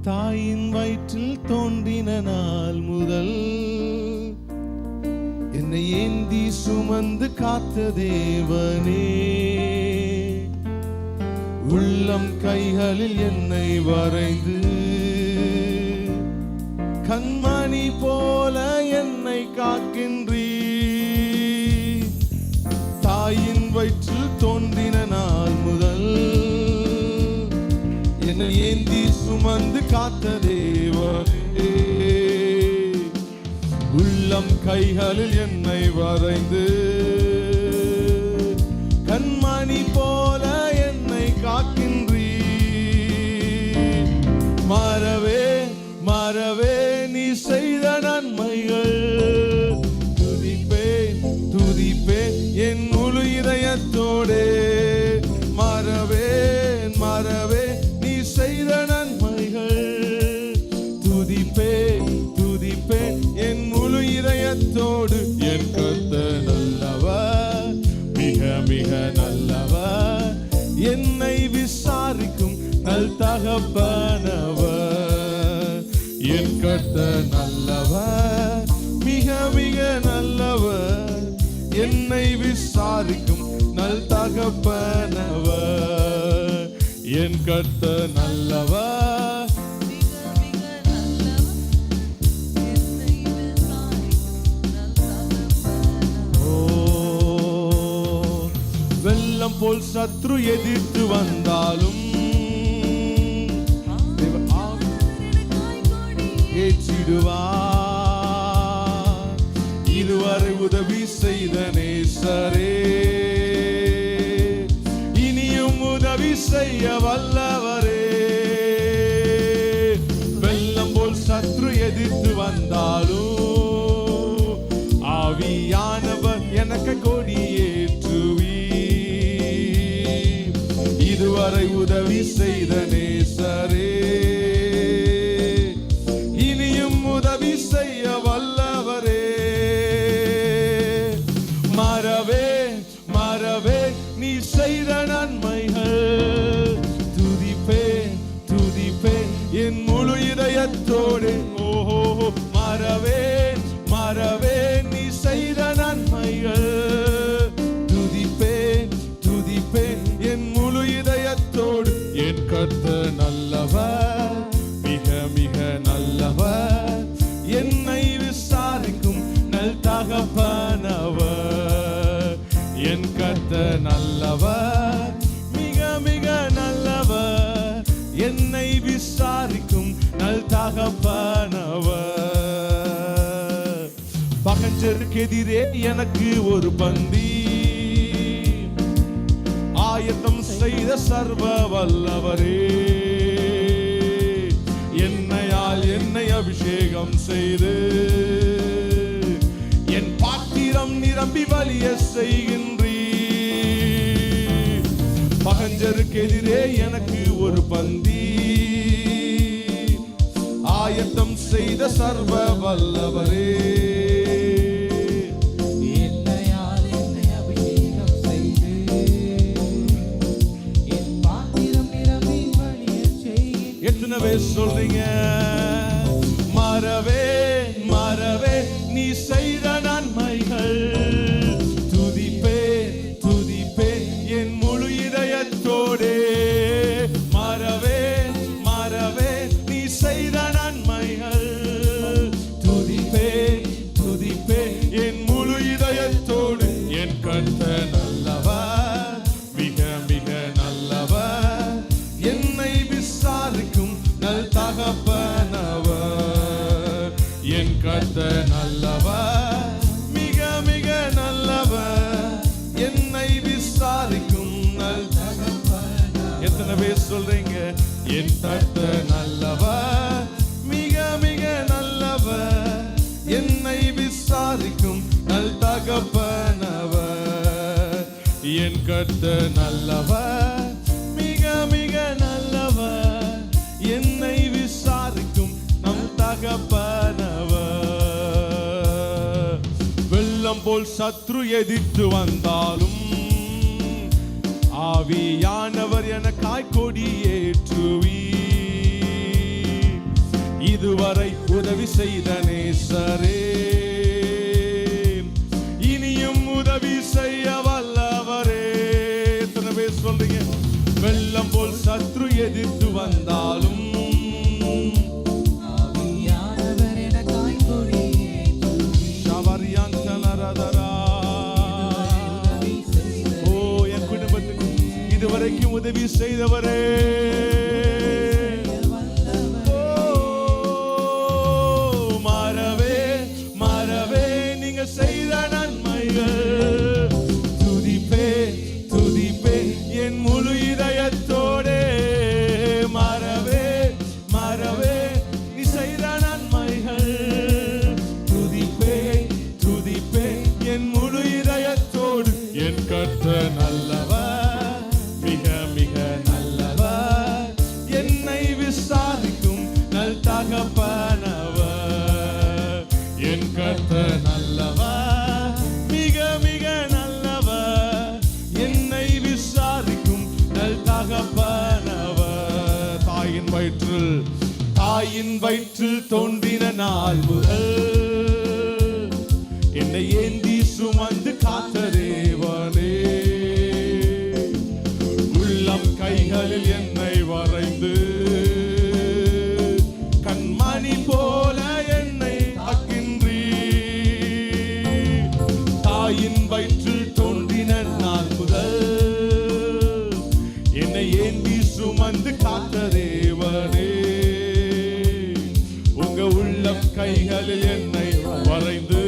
தாயின் வயிற்றில் தோன்றின நாள் முதல் என்னை ஏந்தி சுமந்து காத்த தேவனே, உள்ளம் கைகளில் என்னை வரைந்து கண்மணி போல என்னை காக்கின்றீர். தாயின் வயிற்றில் தோன்றின நாள் முதல் என்னை ஏந்தி சுமந்து காத்த தேவனே, உள்ளம் கைகளில் என்னை வரைந்து கண்மணி போல என்னை காக்கின்றீர். மறவே மறவே நீ செய்த நன்மைகள் துதிப்பேன் துதிப்பேன் என் முழு இதயத்தோடே. மறவேன் மறவே நீ செய்த நன்மைகள் துதிப்பேன் துதிப்பேன் என் முழு இதயத்தோடு. என் கர்த்தர் நல்லவர், மிக மிக நல்லவர், என்னை விசாரிக்கும் நல் தகப்பனவர். என் கர்த்தர் நல்லவர், மிக மிக நல்லவர், என்னை விசாரிக்கும் நல் தகப்பனவர். என் கர்த்தர் நல்லவர், வெள்ளம் போல் சத்ரு எதிர்த்து வந்தாலும் ஏற்றிடுவார். இதுவரை உதவி செய்த நேசரே, இனியும் உதவி செய்ய வல்லவரே. வெள்ளம் போல் சத்ரு எதிர்த்து வந்தாலும் ஆவியானவர் எனக்கு கொடியேற்றுவீர். இதுவரை உதவி செய்த நேசரே, இனியும் உதவி செய்ய வல்லவரே. மறவே மறவே நீ செய்த நன்மைகள் துதிப்பேன் துதிப்பேன் என் முழு இதயத்தோடு. ஓஹோ மறவே மறவே நீ செய்த நன்மைகள் துதிப்பேன் துதிப்பேன் என் முழு இதயத்தோடு. என் கர்த்தர் நல்லவர், மிக மிக நல்லவர், என்னை விசாரிக்கும் நல் தகப்பனவர். என் கர்த்தர் நல்லவர், மிக மிக நல்லவர், என்னை விசாரிக்கும் நல் தகப்பனவர். பகஞ்சருக்கு எதிரே எனக்கு ஒரு பந்தி ஆயத்தம் செய்த சர்வ வல்லவரே, என்னையால் என்னை அபிஷேகம் செய்து என் பாத்திரம் நிரம்பி வழிய செய்கின்றீர். பகஞ்சருக்கு எதிரே எனக்கு ஒரு பந்தி ஆயத்தம் செய்த சர்வ வல்லவரே, என்னையால் என்னை அபிஷேகம் செய்து என் பாத்திரம் நிரம்பி வழிய செய்கின்றீர். எத்தனை பேர் சொல்றீங்க? மறவே மறவே நீ செய்த நன்மைகள் துதிப்பேன் துதிப்பேன் என் முழு இதயத்தோடே. மறவே மறவே நீ செய்த நன்மைகள் துதிப்பேன் துதிப்பேன் என் முழு இதயத்தோடு. என் கர்த்தர் நல்லவர், மிக மிக நல்லவர், என்னை விசாரிக்கும் நல் தகப்பனவர். என் கர்த்தர் நல்லவர், மிக மிக நல்லவர், என்னை விசாரிக்கும் நல் தகப்பனவர். எத்தனை பேர் சொல்றீங்க? என் கர்த்தர் நல்லவர், மிக மிக நல்லவர், என்னை விசாரிக்கும் நல் தகப்பனவர். என் கர்த்தர் நல்லவர், மிக மிக நல்லவர், என்னை விசாரிக்கும் நம் தகப்பனவர். வெள்ளம் போல் சத்ரு எதிர்த்து வந்தாலும் ஆவியானவர் எனக்காய் கொடியேற்றுவீர். இதுவரை உதவி செய்த நேசரே, இனியும் உதவி செய்ய வல்லவரே. எத்தனை பேர் சொல்றீங்க? வெள்ளம் போல் சத்ரு எதிர்த்து வந்தாலும் ஆவியானவர் எனக்காய் கொடியேற்றுவீர். என் குடும்பத்துக்கு இதுவரைக்கும் உதவி செய்தவரே, மறவே மறவே நீங்க செய்த நன்மைகள் துதிப்பே துதிப்பே என் முழு இதயத்தோடே. மறவே மறவே நீ செய்த நன்மைகள் துதிப்பே துதிப்பே என் முழு இதயத்தோடு. என் கர்த்தர் நல்லவர், மிக மிக நல்லவர், என்னை விசாரிக்கும் நல் தகப்பனவர். என் கர்த்தர் நல்லவர், மிக மிக நல்லவர், என்னை விசாரிக்கும் நல் தகப்பனவர். தாயின் வயிற்றில் தோன்றின நாள் முதல் என்னை ஏந்தி சுமந்து காத்த தேவனே, உள்ளம் கைகளில் என்னை வரைந்து கண்மணி போல என்னை ஆக்கின்றீர். தாயின் வயிற்றில் தோன்றின நாள் முதல் என்னை ஏந்தி சுமந்து காத்த தேவனே, உங்க உள்ளம் கைகளில் என்னை வரைந்து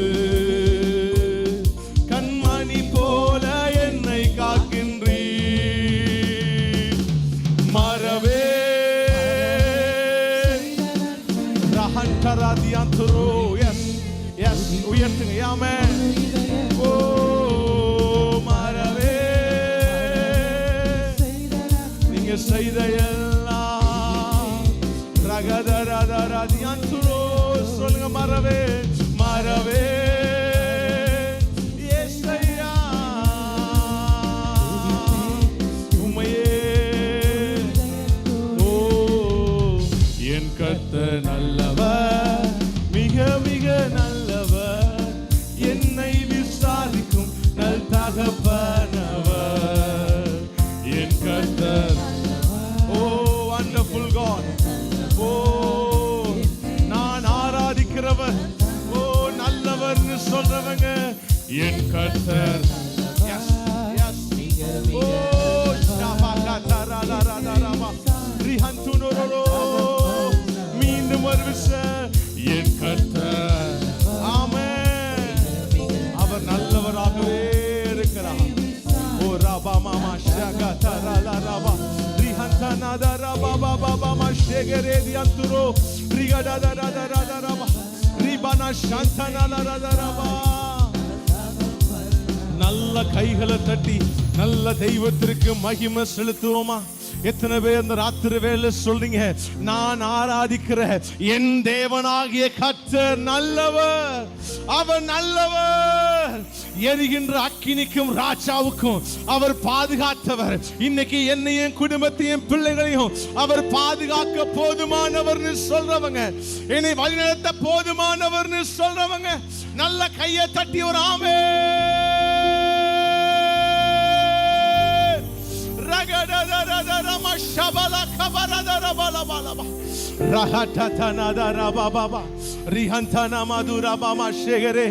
கண்மணி போல என்னை காக்கின்றீர். மறவே ரஹந்தராதியாந்துரோ. எஸ் எஸ் உயர்த்துங்க. ஆமென். ஓ மறவே நீங்க செய்த எல்லாம் ரகதராதியாந்துரோ. சொல்லுங்க. மறவே மறவே இயேசையா உம்மையே. ஓ என் கர்த்தர் நல்லவர், மிக மிக நல்லவர், என்னை விசாரிக்கும் நல் தகப்பனவர். என் கர்த்தர் ஓ வண்டர்ஃபுல் காட். ஓ நான் ஆராதிக்கிறவர், ஓ நல்லவர்னு சொல்றவங்க என் கர்த்தர். எஸ் எஸ் ஓ ஷாபாகதரலரதரபா ரிஹந்துனோரோ. மீண்டும் ஒரு விஷயம் என் கர்த்தர். ஆமென். அவர் நல்லவராகவே இருக்கிறார். ஓ ரபா மாமா ஷகதரலரபா ரிஹந்தனதரபா பாபா மஷேகரேதியந்துரோ ரிகதரதரதரபா ரிபனா ஷந்தனலரதரபா. நல்ல கைகளை தட்டி நல்ல தெய்வத்திற்கு மகிமை செலுத்துவோமா? எத்தனை பேர் இந்த ராத்திரி வேளை சொல்றீங்க, நான் ஆராதிக்கிற என் தேவனாகிய கர்த்தர் நல்லவர், அவர் நல்லவர். எரிகின்ற அக்கினிக்கும் ராஜாவுக்கும் அவர் பாதுகாத்தவர். இன்னைக்கு என்னையும் குடும்பத்தையும் பிள்ளைகளையும் அவர் பாதுகாக்க போதுமானவர்னு சொல்றவங்க, என்னை வழிநடத்த போதுமானவர்னு சொல்றவங்க நல்ல கையை தட்டி ஒரு ஆமென். ரகடதரதரம ஷபல கபரதரபலபலப ரஹததனதரபபப ரிஹந்தன மதுரபம ஷேகரே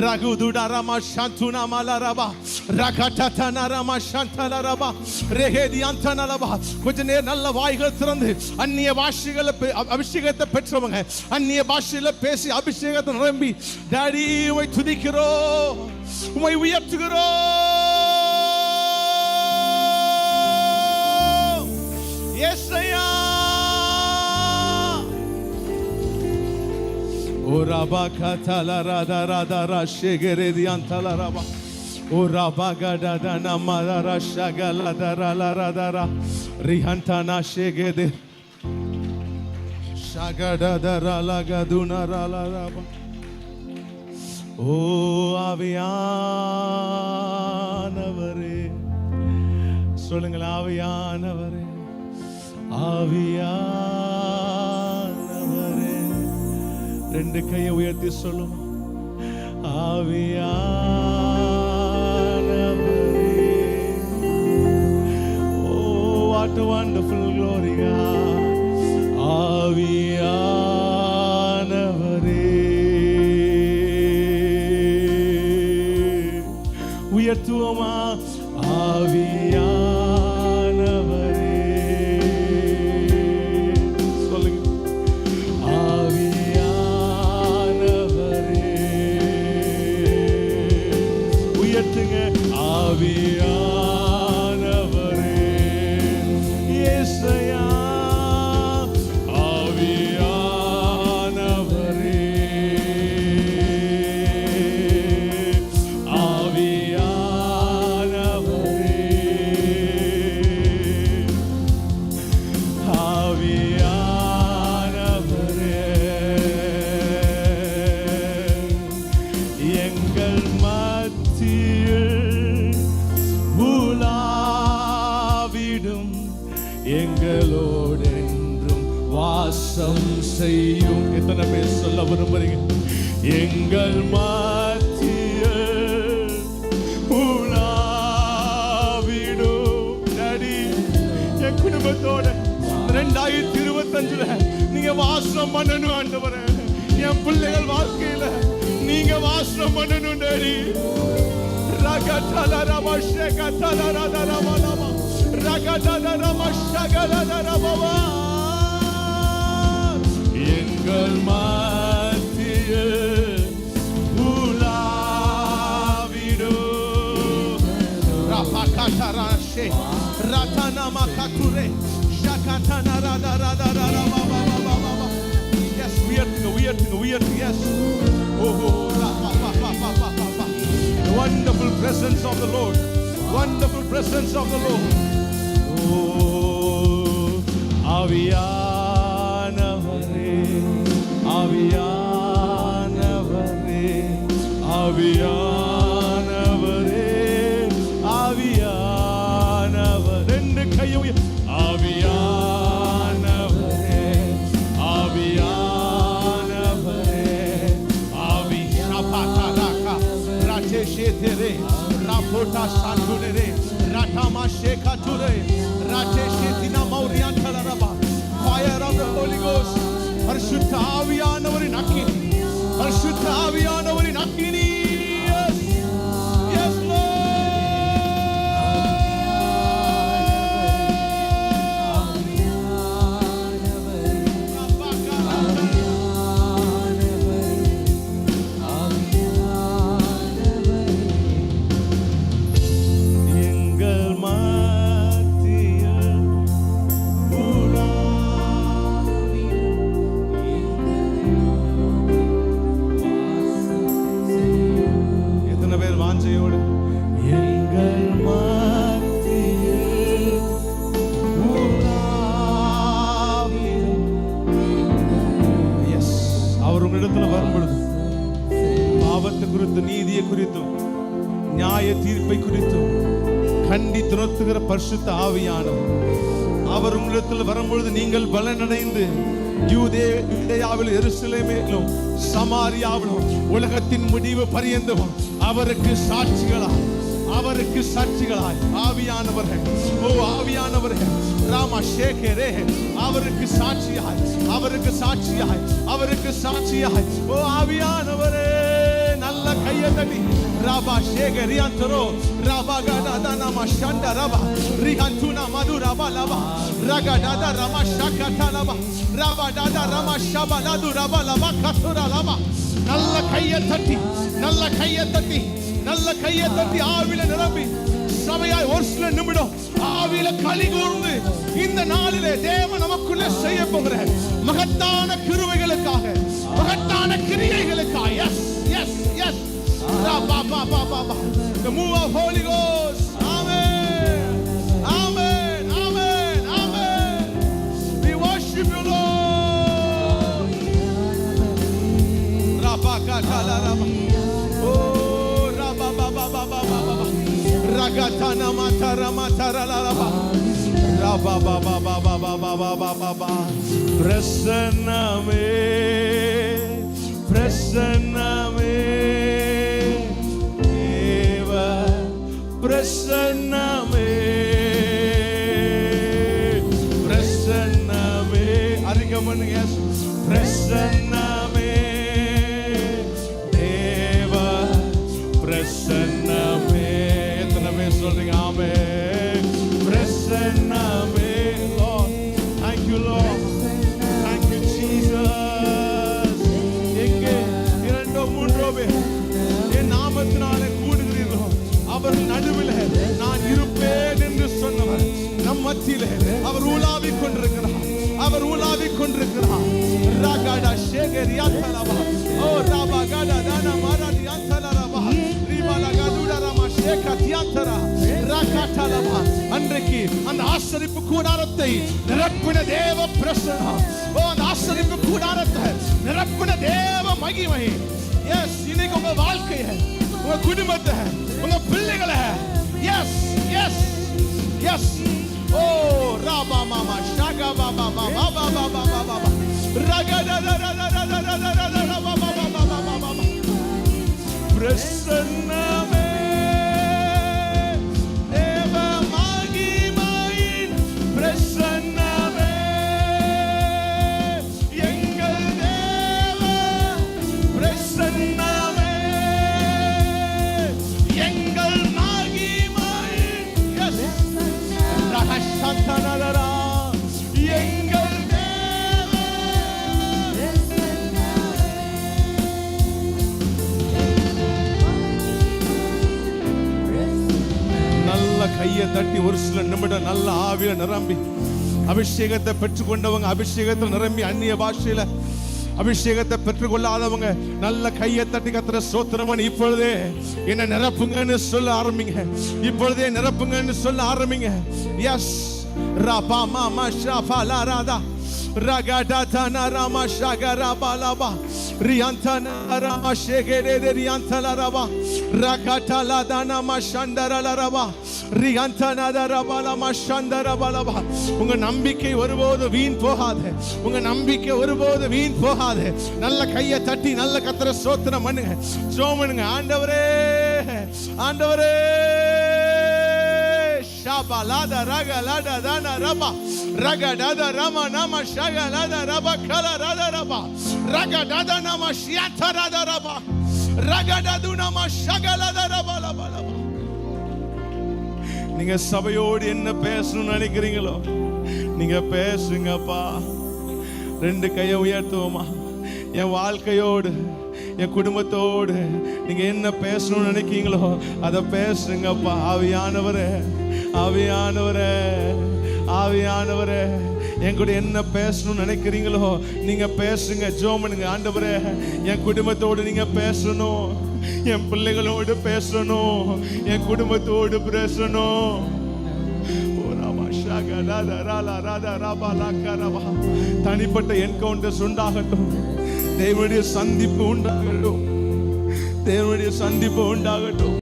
ரகுதுடரம ஷந்துனமலரப ரகததனரம ஷந்தலரப ரெஹேதியந்தனலப. கொஞ்ச நேரம் நல்ல வாய்கள் திறந்து அந்நிய பாஷைகளை அபிஷேகத்தை பெற்றவங்க அந்நிய பாஷையில பேசி அபிஷேகத்தை நிரம்பி, டாடி உம்மை துதிக்கிறோம், உம்மை உயர்த்துகிறோம். யெசையா ஓரபா கதலரதரதர ஷேகரேதியந்தலரபா ஓரபா கடதன மதர ஷகலதரலரதர ரிஹந்தன ஷேகேதே ஷகடதரலகதுனரலரபா. ஓ ஆவியானவரே, சொல்லுங்கள். ஆவியானவரே, ஆவியானவரே, ரெண்டு கையை உயர்த்தி சொல்லும் ஆவியானவரே. Oh, what a wonderful glory, God. ஆவியானவரே உயர்த்துவோமா? ஆவியானவரே சொல்லுங்க. ஆவியானவரே உயர்த்துங்க. ஆவியானவரே இயேசுயா. எங்களோடென்றும் வாசம் செய்யும். எத்தனை பேர் சொல்ல விரும்புறீங்க? எங்கள் மத்தியில் உலாவிடும். டாடி, என் குடும்பத்தோட 2025 நீங்க வாசம் பண்ணணும் ஆண்டவரே. என் பிள்ளைகள் வாழ்க்கையில நீங்க வாசம் பண்ணணும் டாடி. ரகதல ரமஷக தலரதரமலமா எங்கள் மத்தியில் உலாவிடும். ரபகதரஷே ரதனமகதுரே ஷகதனரதரதரமபபபபப. Yes, உயர்த்துங்க. Yes. Oh, ரபபபபபப. The wonderful presence of the Lord. Wonderful presence of the Lord. ஆவியானவரே ஆவியானவரே ஆவியானவரே ஆவியானவர். ரெண்டு கையும் ஆவியானவரே ஆவியானவரே ஆவி ஷபாதாரா ராஜேஷேதரே ராபோட்டா சாந்துரே ராட்டாமா ஷேகாதுரே ராஜேஷேதினா மௌரியாந்தலரபா. Fire of the Holy Ghost. பரிசுத்த ஆவியானவரின் அக்கினி. பரிசுத்த ஆவியானவரின் அக்கினி. Yes. Yes, Lord. எங்கள் மத்தியில் வாஞ்சையோடு எங்கள் மத்தியில் உலாவிடும். எஸ், அவர் உங்களிடத்துல வரும்பொழுது பாவத்தை குறித்து, நீதியை குறித்தும், நியாய தீர்ப்பை குறித்தும் கண்டித்து உணர்த்துகிற பரிசுத்த ஆவியானவர் அவர் உங்களிடத்தில் வரும்பொழுது நீங்கள் பலனடைந்து யூதேயாவில் எருசலேமிலும் சமாரியாவிலும் உலகத்தின் முடிவு பரியந்தமும் அவருக்கு சாட்சிகளாய் ஆவியானவர்கள். ஓ ஆவியானவர்கள் ராமா ஷேகரே அவருக்கு சாட்சியாய் ஓ ஆவியானவரே. நல்ல கையை தட்டி ராபா ஷேகரியாந்தரோ ராபா கடாதா மஷண்ட ராபா ரிஹந்துனா மதுரபா லபா ரகடாதா ரமா ஷகதலபா ராபா டாதா ரமா ஷபலது ரபா லபா கசுரா லபா. நல்ல கையை தட்டி ஆவில நிரம்பி சபையாய் ஒரு சில நிமிடம் ஆவில களி கூர்ந்து இந்த நாளிலே தேவன் நமக்குள்ளே செய்ய போகிற மகத்தான கிருபைகளுக்காக, மகத்தான கிரியைகளுக்காக. Yes yes yes. The move of Holy Ghost. Amen. Amen. Amen. Amen. We worship you, Lord. Oh, ragatana matara lalaba. பிரசன்னமே சொல்லுங்க எஸ் பிரசன்னமே தேவ பிரசன்னமே எத்தனை பேர் சொல்றீங்க ஆமென் பிரசன்னமே Lord thank you Lord thank you Jesus எங்கே இரண்டோ மூன்றோ பேர் என் நாமத்தினாலே கூடுகிறீர்களோ அவர்கள் நடுவில் நான் இருப்பேன் என்று சொன்னவர் நம் மத்தியிலே அவர் உலாவிக் கொண்டிருக்கிறார் அவர் உலாவிக் கொண்டிருக்கிறார் ராகாடா ஷேகரியா தலவா ஓ ராபாகாடா தானா மாராடியா தலரவா ரிபாலா காதுடா ரமா ஷேகத்தியா தரா ராகாடலவா அன்றைக்கு அந்த ஆசரிப்பு கூடாரத்தை நிரப்பின தேவ பிரசன்னம் ஓ அந்த ஆசரிப்பு கூடாரத்தை நிரப்பின தேவ மகிமை எஸ் இன்னைக்கு உங்க வாழ்க்கையை உங்க குடும்பத்தை உங்க பிள்ளைகளை எஸ் எஸ் எஸ் ஓ ராபா மாமா ஷாகா பாபா பாபா பாபா பாபா பாபா ரகடா பாபா பாபா பாபா பிரசன்னமே தேவ மகிமையின் பிரசன்னமே எங்கள் தேவ பிரசன்னமே எங்கள் மகிமையின் எஸ் ரஹசந்தனரா எங்கள் தேவ நல்ல கையை தட்டி ஒரு சில நிமிடம் நல்ல ஆவியில நிரம்பி அபிஷேகத்தை பெற்றுக்கொண்டவங்க அபிஷேகத்தில் நிரம்பி அந்நிய பாஷையில அபிஷேகத்தை பெற்றுக்கொள்ளாதவங்க நல்ல கையை தட்டி கத்திர ஸ்தோத்திரமன் இப்பொழுதே என்ன நிரப்புங்கன்னு சொல்ல ஆரம்பிங்க இப்பொழுதே நிரப்புங்கன்னு சொல்ல ஆரம்பிங்க எஸ் ராபா மாமா ஷாஃபா லா ராதா ரகடா தனா ராமா ஷகரா பாலாபா ரியாந்தனா ராமா ஷேகரே ரியாந்தலா ரபா ரகடா தானா மஷண்டரல ரபா ரியாந்தனா ரபாலா மஷண்டர பாலபா உங்க நம்பிக்கை ஒருபோது வீண் போகாது உங்க நம்பிக்கை ஒருபோது வீண் போகாது நல்ல கையை தட்டி நல்ல கத்திர ஸ்தோத்திரம் பண்ணுங்க ஜெபம் ஆண்டவரே ஆண்டவரே ஷாபாலாதா ரகலாதா தானா ரபா ரகடாதா ரமா நாம ஷகலாதா ரபா கலா ராதா ரபா ரகடாதா நாம ஷியாதராதா ரபா ரகடாது நாம ஷகலாதா ரபா லபா லபா நீங்க சபையோடு என்ன பேசணும்னு நினைக்கிறீங்களோ நீங்க பேசுங்கப்பா ரெண்டு கையை உயர்த்துவோமா என் வாழ்க்கையோடு என் குடும்பத்தோடு நீங்க என்ன பேசணும்னு நினைக்கிறீங்களோ அதை பேசுங்கப்பா ஆவியானவரே ஆவியானவரே ஆவியானவரே என் கூட என்ன பேசணும்னு நினைக்கிறீங்களோ நீங்க பேசுங்க ஜெபம் பண்ணுங்க ஆண்டவரே என் குடும்பத்தோடு நீங்க பேசணும் என் பிள்ளைகளோடு பேசணும் என் குடும்பத்தோடு பேசணும் தனிப்பட்ட என்கவுண்டர்ஸ் உண்டாகட்டும் தேவனுடைய சந்திப்பு உண்டாகட்டும் தேவனுடைய சந்திப்பு உண்டாகட்டும்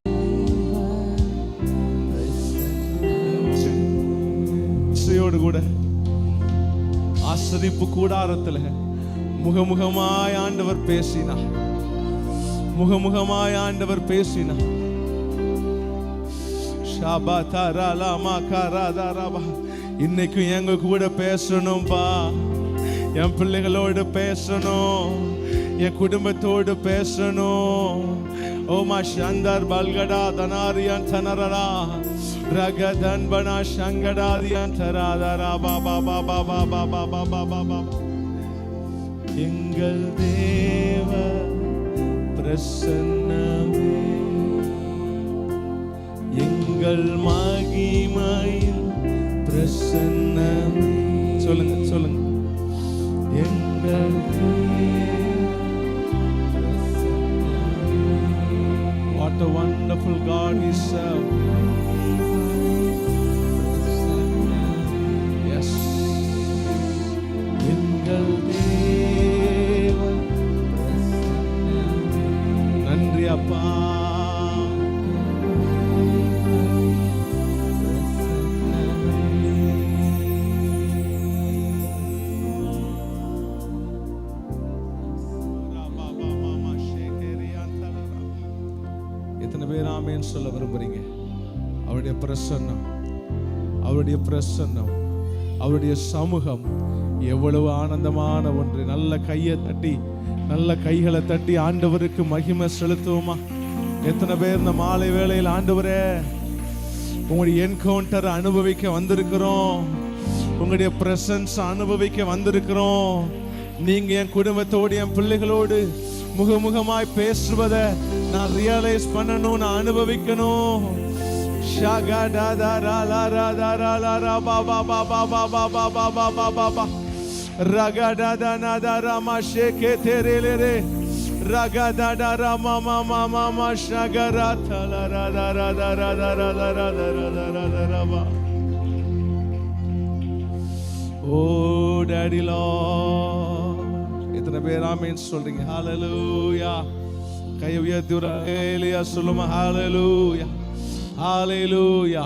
இசையோடு கூட ஆசரிப்பு கூடாரத்தில் முகமுகமாய் ஆண்டவர் பேசினார் முகமுகமாய் ஆண்டவர் பேசினார் இன்னைக்கும் எங்க கூட பேசணும்பா என் பிள்ளைகளோடு பேசணும் என் குடும்பத்தோடு பேசணும் ஓமா சந்தர் பல்கடா தனாரியான் தனரா ரகதன் பனா சங்கடாரியான் தராதரா பாபா பாபா பாபா பாபா பாபா பாபா எங்கள் தேவ பிரசன்னமே எங்கள் மகிமையில் பிரசன்னமே சொல்லுங்க சொல்லுங்க எங்கள் what a wonderful God we serve. Yes எங்கள் தேவ நன்றி அப்பா சொல்ல விரும்புறீங்க அவருடைய பிரசன்னம் அவருடைய பிரசன்னம் அவருடைய சமூகம் எவ்வளவு ஆனந்தமான ஒன்று. நல்ல கையை தட்டி, நல்ல கைகளை தட்டி ஆண்டவருக்கு மகிமை செலுத்துவோமா? எத்தனை பேர் இந்த மாலை வேளையில் ஆண்டவரே உங்களுடைய என்கவுண்டரை அனுபவிக்க வந்திருக்கிறோம், உங்களுடைய பிரசன்ஸ் அனுபவிக்க வந்திருக்கிறோம். நீங்க என் குடும்பத்தோடு, என் பிள்ளைகளோடு முகமுகமாய் பேசுவதை நான் ரியலைஸ் பண்ணணும், நான் அனுபவிக்கணும். Oh Daddy Lord, எத்தனை பேர் ஆமென் சொல்றீங்க? ஹalleluya. கை உயர்த்தி ஒரு ஹalleluya சொல்லுமா? ஹalleluya, ஹalleluya.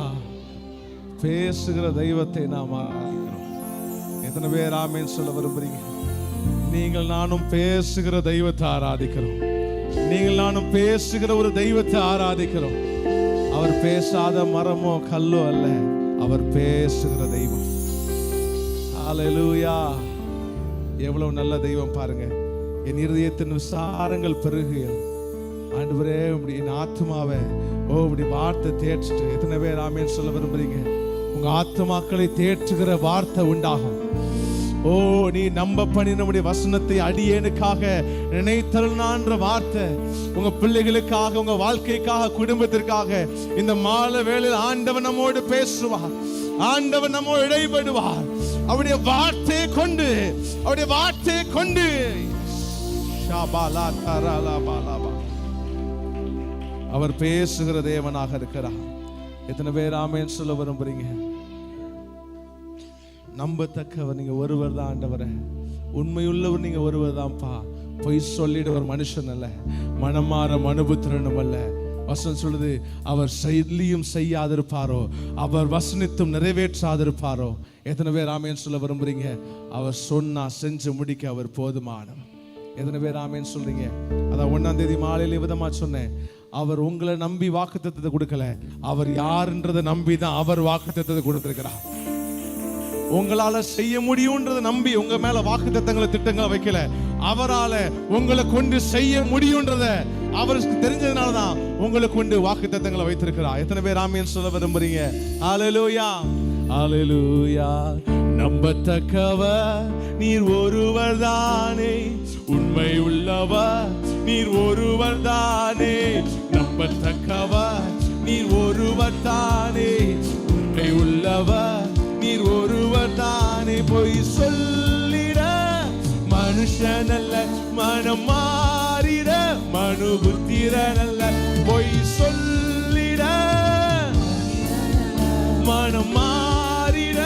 பேசுகிற தெய்வத்தை நாம் ஆராதிக்கிறோம். எத்தனை பேர் ஆமென் சொல்ல விரும்புறீங்க? நீங்கள் நானும் பேசுகிற தெய்வத்தை ஆராதிக்கிறோம். நீங்கள் நானும் பேசுகிற ஒரு தெய்வத்தை ஆராதிக்கிறோம். அவர் பேசாத மரமோ கல்லோ அல்ல, அவர் பேசுகிற தெய்வம். ஹalleluya. எவ்வளவு நல்ல தெய்வம் பாருங்க. என் இருதயத்தின் விசாரங்கள் பெருகுகள். ஆண்டவரே இப்படி என் ஆத்மாவை இப்படி வார்த்தை தேற்றிட்டு, எத்தனை பேர் ஆமென் சொல்ல விரும்புறீங்க? உங்க ஆத்மாக்களை தேற்றுகிற வார்த்தை உண்டாகும். நீ நம்ப பண்ணி நம்முடைய வசனத்தை அடியேனுக்காக நினைத்தருள்னான்ற வார்த்தை உங்க பிள்ளைகளுக்காக, உங்க வாழ்க்கைக்காக, குடும்பத்திற்காக இந்த மாலை வேளையில் ஆண்டவர் நம்மோடு பேசுவார். ஆண்டவர் நம்மோடு இடைபடுவார். அவருடைய வார்த்தையை கொண்டு, அவருடைய வார்த்தையை கொண்டு அவர் பேசுகிற தேவனாக இருக்கிறார். எத்தனை பேர் ஆமென் சொல்ல விரும்புறீங்க? நம்பத்தக்கவர் நீங்க ஒருவர் தான் ஆண்டவரே. உண்மையுள்ளவர் நீங்க ஒருவர் தான்ப்பா. பொய் சொல்லிட ஒரு மனுஷன் அல்ல, மனமாற மனுபுத்திரனும் அல்ல. வசனம் சொல்லுது, அவர் சொல்லியும் செய்யாதிருப்பாரோ, அவர் வசனித்தும் நிறைவேற்றாதிருப்பாரோ. எத்தனை பேர் ஆமென் சொல்ல விரும்புறீங்க? அவர் சொன்னா செஞ்சு முடிக்க அவர் போதுமானவர். எத்தனை பேர் ஆமென் சொல்றீங்க? அதான் 1ஆம் தேதி மாலையில விதமா சொன்னேன். அவர் உங்களை நம்பி வாக்குத்தத்தத்தை கொடுக்கல, அவர் யாருன்றதை நம்பி தான் அவர் வாக்குத்தத்தத்தை கொடுத்திருக்கிறார். உங்களால செய்ய முடியும்ன்றதை நம்பி உங்க மேல வாக்குத்தத்தங்களை, திட்டங்களை வைக்கல. அவரால உங்களை கொண்டு செய்ய முடியும்ன்றத அவருக்கு தெரிஞ்சதுனாலதான் உங்களை கொண்டு வாக்குத்தத்தங்களை வைத்திருக்கிறார். எத்தனை பேர் ஆமென் சொல்ல விரும்புறீங்க? ஹalleluya, ஹalleluya. நம்பத்தக்கவர் நீர் ஒருவர் தானே, உண்மை உள்ளவர் நீர் ஒருவர் தானே. நம்பத்தக்கவர் நீர் ஒருவர் தானே, உண்மை உள்ளவர் நீர் ஒருவர் தானே. பொய் சொல்லிட மனுஷன் அல்ல, மனம் மாறிட மனுபுத்திரன் அல்ல. பொய் சொல்லிட மனம் மாறிட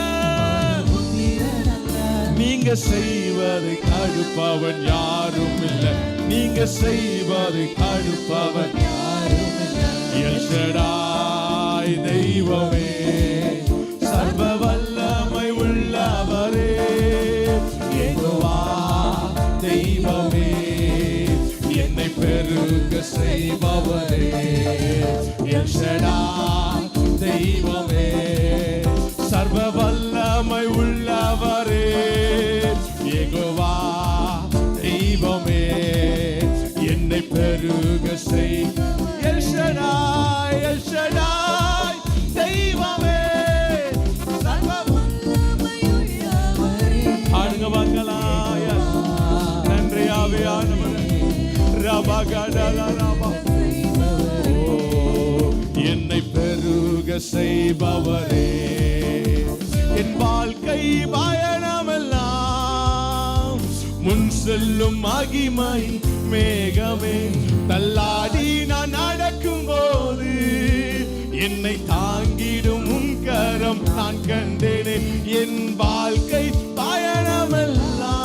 நீங்க செய்வதை தடுப்பவன் யாரும் இல்லை. நீங்க செய்வதை தடுப்பவன் யாரும் இல்லை. எல் ஷடாய் தெய்வமே, சர்வ வல்லமை உள்ளவரே, யெகோவா தெய்வமே, என்னை பெருக செய்பவரே. எல் ஷடாய் தெய்வமே, சர்வ வல்லமை உள்ளவரே, யெகோவா தெய்வமே, என்னை பெருக செய். எல் ஷடாய், எல் ஷடாய் தெய்வமே, ஆடுங்க பார்க்கலாய. நன்றி ஆவியானவரே. ரபகடல ரப. என்னை பெருக செய்பவரே, என் வாழ்க்கை பயணமெல்லாம் முன் செல்லும் மகிமை மேகமே. தள்ளாடி நான் நடக்கும் போது என்னை தாங்கிடும் உன் கரம் நான் கண்டேனே. என் வாழ்க்கை பயணமெல்லாம்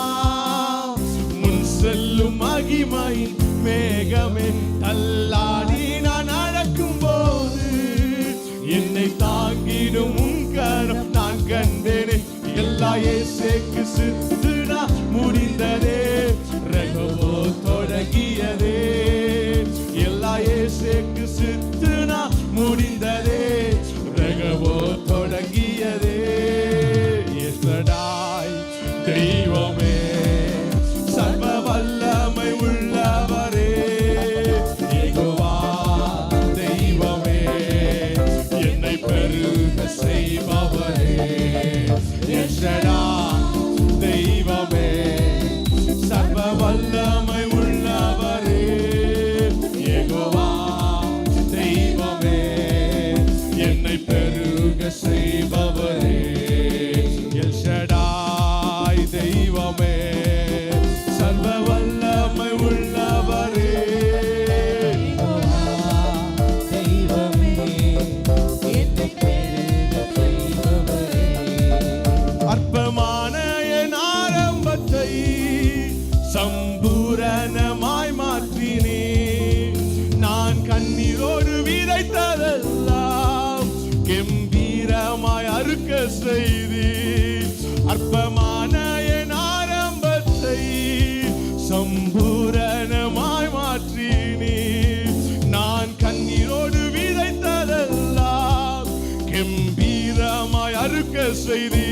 முன் செல்லும் மகிமை மேகமே. தள்ளாடி நான் நடக்கும் போது என்னை தாங்கிடும் உன் கரம் நான் கண்டேனே. எல்லா இயேசுவுக்கு சித்துனா முடிந்ததே, ரகவோ தொடங்கியதே. எல்லா இயேசுவுக்கு சித்துனா முடிந்ததே, ரகவோ தொடங்கியதே. வல்லமை உள்ளவரே யெகோவா தெய்வமே என்னை பெருக செய்பவரே எல் ஷடாய் தெய்வமே சர்வ வல்லமை உள்ளவரே தெய்வமே என்னை பெருக செய்பவரே அற்பமான என் ஆரம்பத்தை சம்பூரணமாய் மாற்றினே நான் கண்ணீரோடு விதைத்ததெல்லாம் கெம்பீரமாய் அறுக்க செய்தி அற்பமான என் ஆரம்பத்தை சம்பூரணமாய் மாற்றினே நான் கண்ணீரோடு விதைத்ததெல்லாம் கெம்பீரமாய் அறுக்க செய்தி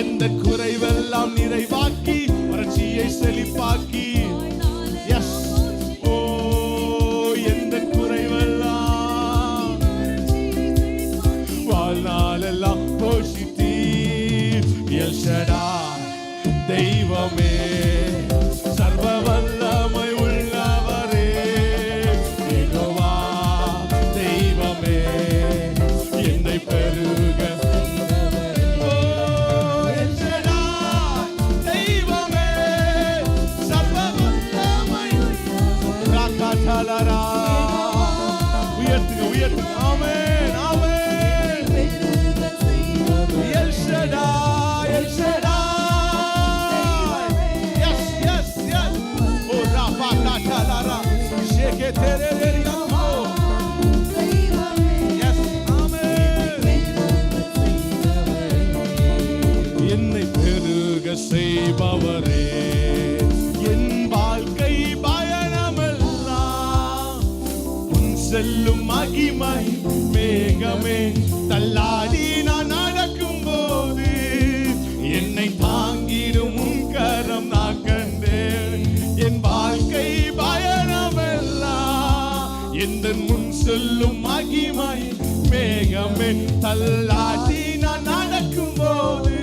எந்த குறைவெல்லாம் நிறைவாக்கி வறட்சியை செழிப்பாக்கி எஸ் ஓ எந்த குறைவெல்லாம் வாழ்நாளெல்லாம் போஷித்தீ எல் ஷடாய் தெய்வமே சர்வ வல்லமை உள்ளவரே யெகோவா தெய்வமே என்னை பெருக உயர்த்துங்க amen amen El Shaddai El Shaddai yes yes yes ஓ ராபா காட்டாலாரா ஷேகே தெரேரியாமோ எஸ் ஆமென் என்னை பெருக செய்பவரே என் வாழ்க்கை பயணமெல்லாம் செல்லும் மகிமை மேகமே தள்ளாடி நான் நடக்கும் போது என்னை தாங்கிடும் உன் கரம் நான் கண்டேன் என் வாழ்க்கை பயணமெல்லாம் எந்த முன் செல்லும் மகிமை மேகமே தள்ளாடி நான் நடக்கும் போது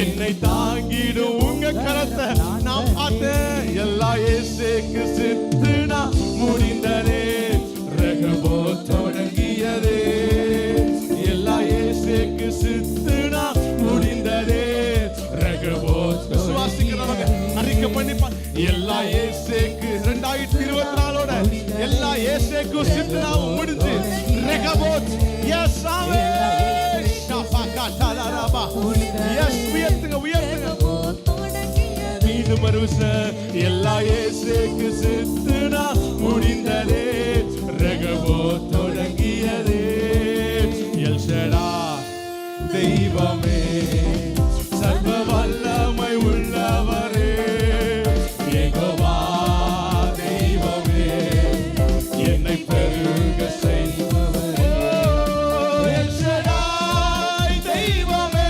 என்னை தாங்கிடும் உங்க கரத்தை நான் பார்த்தேன் எல்லா இயேசுக்கு செத்து நான் முடிந்தனே ரகபோ தொடங்கியதே எல்லா இயேசுக்கு சித்துனா முடிந்ததே ரகபோ விசுவாசிக்கிறவங்க அறிக்கை பண்ணிப்பா எல்லா இயேசுக்கு 2024ஓட எல்லா இயேசுக்கு சித்துனாவும் முடிஞ்சு ரகபோ எஸ் ஆமென் ஷாபா காட்டாலாரபா எஸ் உயர்த்துங்க உயர்த்துங்க மீண்டும் மறுச எல்லா இயேசுக்கு சித்துனா முடிந்ததே ரகபோ தொடங்கியதே எல் ஷடாய் தெய்வமே சர்வ வல்லமை உள்ளவரே யெகோவா தெய்வமே என்னை பெருக செய்பவரே எல் ஷடாய் தெய்வமே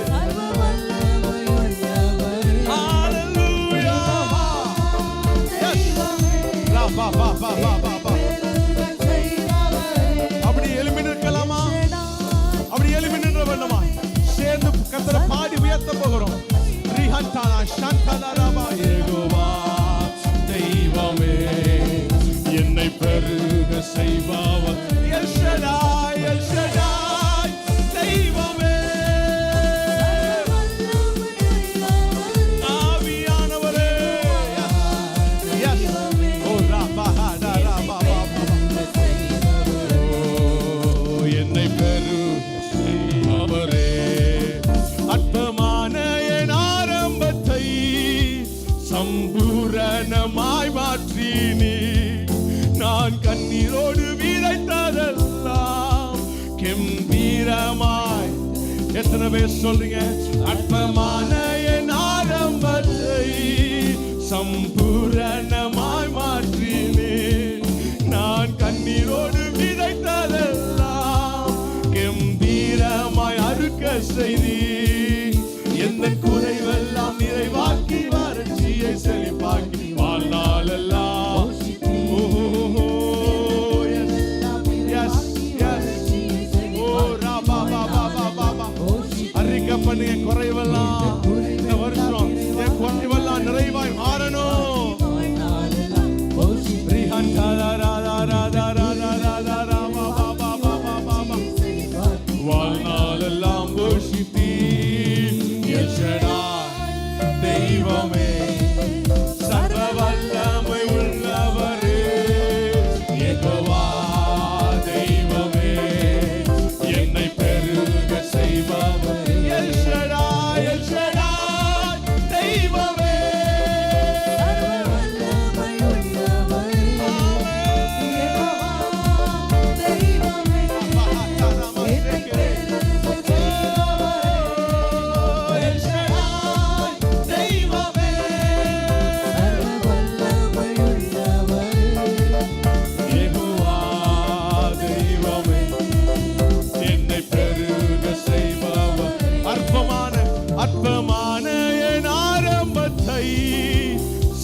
சர்வ வல்லமை உள்ளவரே ஹalleluya எஸ் ரா பா பா பா பா பா அப்படி எழுப்பி நிற்கலாமா அப்படி எழுப்பி நின்ற வேண்டுமா சேர்ந்து கர்த்தரை பாடி உயர்த்த போகிறோம் ரிஹன்டானா ஷான்டாலாரபா யெகோவா தெய்வமே என்னை பெருக செய்பவர் எல் ஷடாய் தெய்வமே ஆவியானவரே எஸ் ஓ ராபா ஹாடா ராபா என்னை பெருக செய்பவரே அற்பமான என் ஆரம்பத்தை சம்பூரணமாய் மாற்றினீ நான் கண்ணீரோடு விதைத்ததெல்லாம் கெம்பீரமாய் எத்தனை பேர் சொல்றீங்க அற்பமான என் ஆரம்பத்தை சம்பூரணமாய் மாற்றினீ நான் கண்ணீரோடு விதைத்ததெல்லாம் கெம்பீரமாய் அறுக்க செய்தி எந்த குறைவெல்லாம் நிறைவாக்கி வறட்சியை செழிப்பாக்கி வாழ்நாளெல்லாம் அறிக்கை பண்ணுங்க குறைவெல்லாம் இந்த வருஷம் என் குறைவெல்லாம்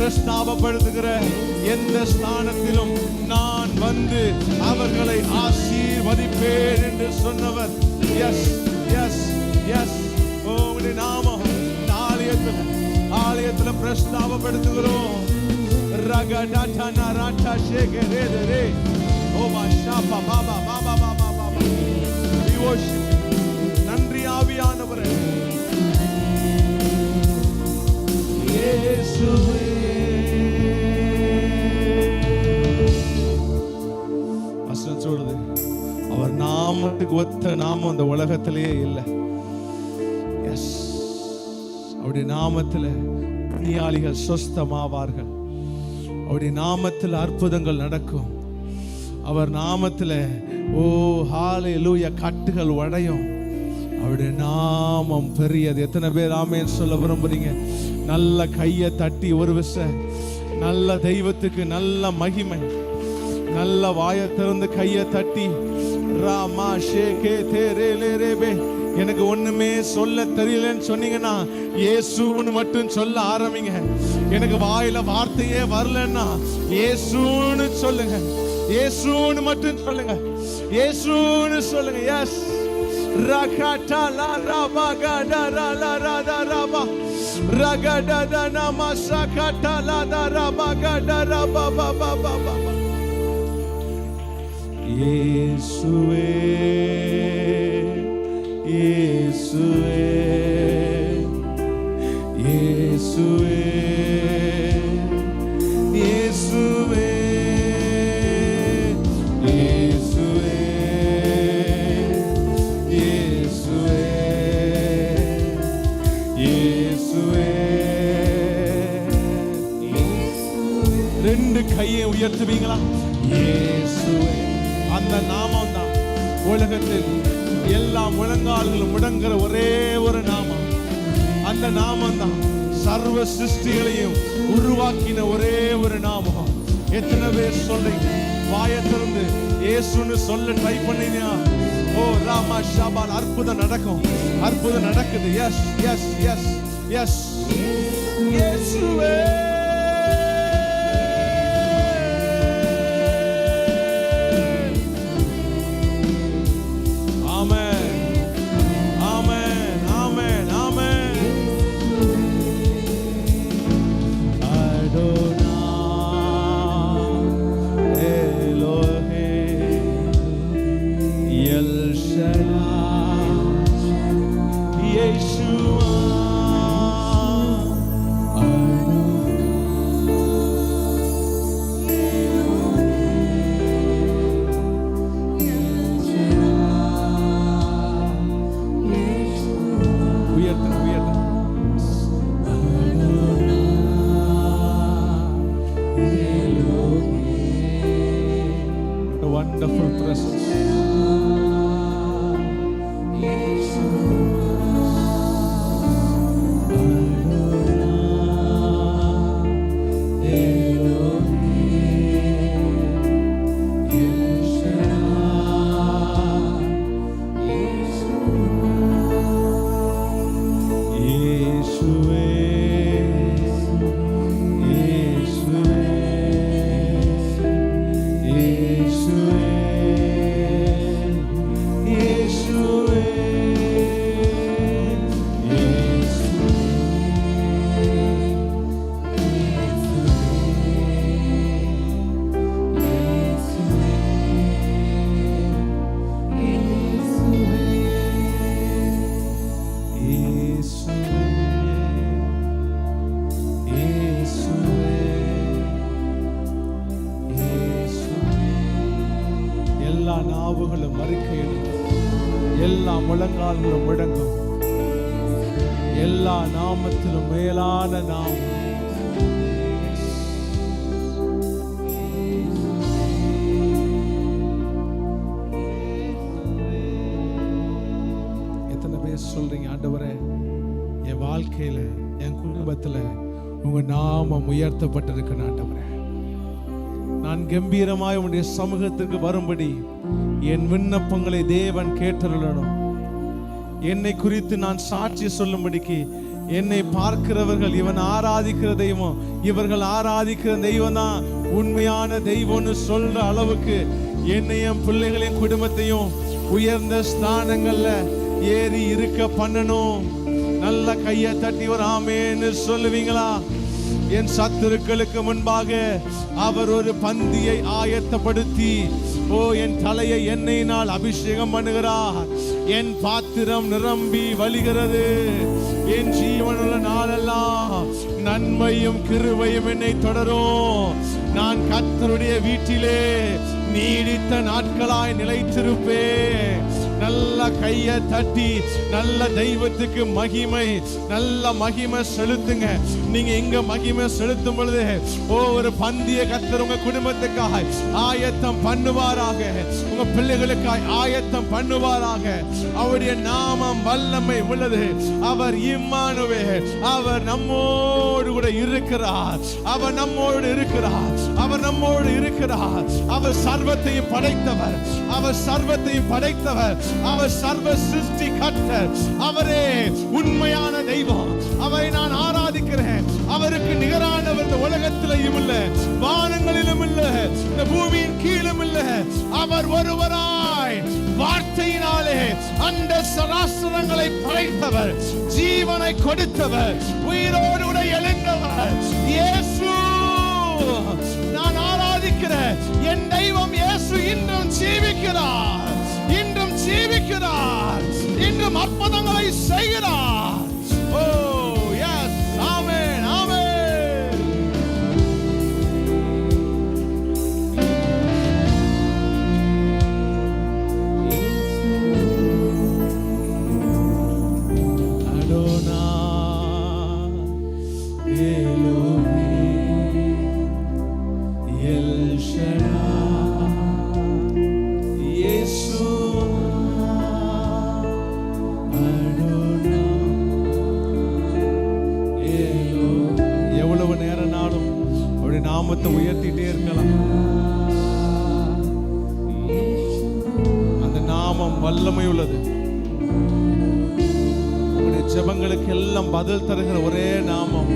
பிரஸ்தாபப்படுத்துகிற எந்த ஸ்தானத்திலும் நான் வந்து அவர்களை ஆசீர்வதிப்பேன் என்று சொன்னவர். Yes yes yes. உங்களுடைய நாமம் இந்த ஆலயத்துல பிரஸ்தாபப்படுத்துகிறோம். ரகடாடனா ராட்டா ஷேகரேதரே ஓபா ஷாபா பாபா பாபா பாபா பாபா. We worship. நன்றி ஆவியானவரே. இயேசுவே. வசனம் சொல்லுது, அவர் நாமத்துக்கு ஒத்த நாமம் அந்த உலகத்திலேயே இல்லை. எஸ், அவருடைய நாமத்தில் புண்ணியாளிகள் சொஸ்தமாவார்கள். அவருடைய நாமத்தில் அற்புதங்கள் நடக்கும். அவர் நாமத்தில் ஓ ஹல்லேலூயா கட்டுகள் உடையும். அவருடைய நாமம் பெரியது. எத்தனை பேர் ஆமென் சொல்ல விரும்புறீங்க? நல்ல கையை தட்டி ஒரு விஷயம், நல்ல தெய்வத்துக்கு நல்ல மகிமை. நல்ல வாயை திறந்து கையை தட்டி ராமா ஷேகே தேரேலேரேபே. எனக்கு ஒண்ணுமே சொல்ல தெரியலன்னு சொன்னீங்கன்னா இயேசுன்னு மட்டும் சொல்ல ஆரம்பிங்க. எனக்கு வாயில வார்த்தையே வரலன்னா இயேசுன்னு சொல்லுங்க. இயேசுன்னு மட்டும் சொல்லுங்க. இயேசுன்னு சொல்லுங்க. எஸ். ரகடா லா ரபா கடா லா ரா ரபா ரகடா நமசகடா லா ரபா கடா ரபா பா பா பா. இயேசுவே இயேசுவே இயேசுவே இயேசுவே இயேசுவே இயேசுவே இயேசுவே. ரெண்டு கையை உயர்த்துவீங்களா? இயேசுவே. அந்த நாமம் தான் உலகத்தில் எல்லா முழங்கால்களும் முடங்குற ஒரே ஒரு நாமம். அந்த நாமம் தான் சர்வ சிருஷ்டிகளையும் உருவாக்கின ஒரே ஒரு நாமம். எத்தனை பேர் சொல்றீங்க? வாயை திறந்து இயேசுன்னு சொல்ல ட்ரை பண்ணீங்கன்னா ஓ ராமா ஷாபால் அற்புதம் நடக்கும். அற்புதம் நடக்குது. Yes yes yes yes. இயேசுவே. Wonderful presence. நாவுகளும் அறிக்கையிடும். எல்லா முழங்கால்களும் முடங்கும். எல்லா நாமத்திலும் மேலான நாமம். எத்தனை பேர் சொல்றீங்க, ஆண்டவரே என் வாழ்க்கையில என் குடும்பத்துல உங்க நாமம் உயர்த்தப்பட்டிருக்க ஆண்டவரே, நான் கம்பீரமாய் உன்னுடைய சமூகத்திற்கு வரும்படி என் விண்ணப்பங்களை தேவன் கேட்டருளணும். என்னை குறித்து நான் சாட்சி சொல்லும்படிக்கு என்னை பார்க்கிறவர்கள் இவன் ஆராதிக்கிற தெய்வம், இவர்கள் ஆராதிக்கிற தெய்வம் தான் உண்மையான தெய்வம்னு சொல்ற அளவுக்கு என்னையும் பிள்ளைகளின் குடும்பத்தையும் உயர்ந்த ஸ்தானங்கள்ல ஏறி இருக்க பண்ணணும். நல்ல கையை தட்டி ஒரு ஆமேன்னு சொல்லுவீங்களா? என் சத்துருக்களுக்கு முன்பாக அவர் ஒரு பந்தியை ஆயத்தப்படுத்தி, என் தலையை எண்ணெயினால் அபிஷேகம் பண்ணுகிறார். என் பாத்திரம் நிரம்பி வழிகிறது. என் ஜீவனுள்ள நாளெல்லாம் நன்மையும் கிருபையும் என்னை தொடரும். நான் கர்த்தருடைய வீட்டிலே நீடித்த நாட்களாய் நிலைத்திருப்பேன். நல்ல கையை தட்டி நல்ல தெய்வத்துக்கு மகிமை, நல்ல மகிமை செலுத்துங்க. நீங்க எங்க மகிமை செலுத்தும் பொழுது ஒரு பந்திய கர்த்தர் உங்க குடும்பத்துக்காக ஆயத்தம் பண்ணுவாராக, உங்க பிள்ளைகளுக்காக ஆயத்தம் பண்ணுவாராக. அவருடைய நாமம் வல்லமை உள்ளது. அவர் இம்மானுவேல், அவர் நம்மோடு கூட இருக்கிறார். அவர் நம்மோடு இருக்கிறார். அவர் நம்மோடு இருக்கிறார். அவர் சர்வத்தையும் படைத்தவர். அவர் சர்வத்தையும் படைத்தவர். அவர் சர்வ சிருஷ்டி கர்த்தர். அவரே உண்மையான தெய்வம். அவரை நான் ஆராதிக்கிறேன். அவருக்கு நிகரானவர் இந்த உலகத்திலும் இல்ல, வானங்களிலும் இல்ல, இந்த பூமியின் கீழும் இல்ல. அவர் ஒருவராய் வார்த்தையினாலே அந்த சராசரங்களை படைத்தவர், ஜீவனை கொடுத்தவர், உயிரோடு கூட எழுந்தவர் இயேசு. நான் ஆராதிக்கிற என் தெய்வம் இயேசு இன்றும் ஜீவிக்கிறார், இன்றும் ஜீவிக்கிறார், இன்றும் அற்புதங்களை செய்கிறார். ஓ எஸ், ஆமென், ஆமென். அடோனா எவ்வளவு நேரம்னாலும் அவருடைய நாமத்தை உயர்த்திட்டே இருக்கலாம். அந்த நாமம் வல்லமை உள்ளது. உங்களுடைய ஜெபங்களுக்கு எல்லாம் பதில் தருகிற ஒரே நாமம்.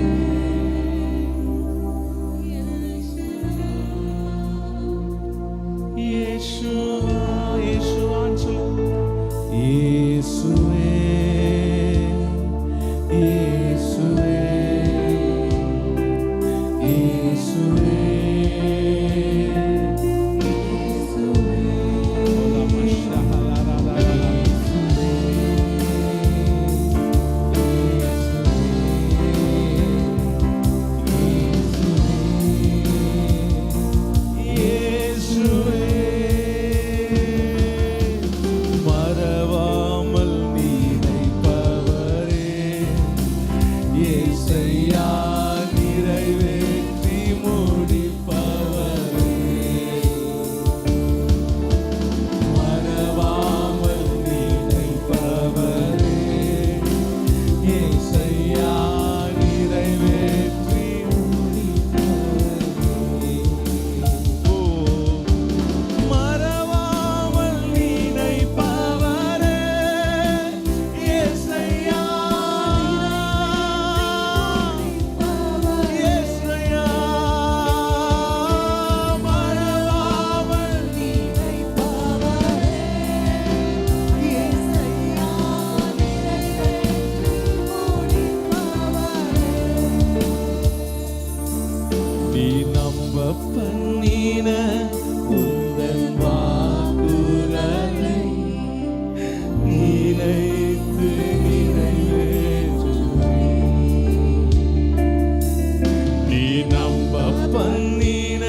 பண்ணின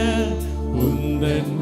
உந்தன்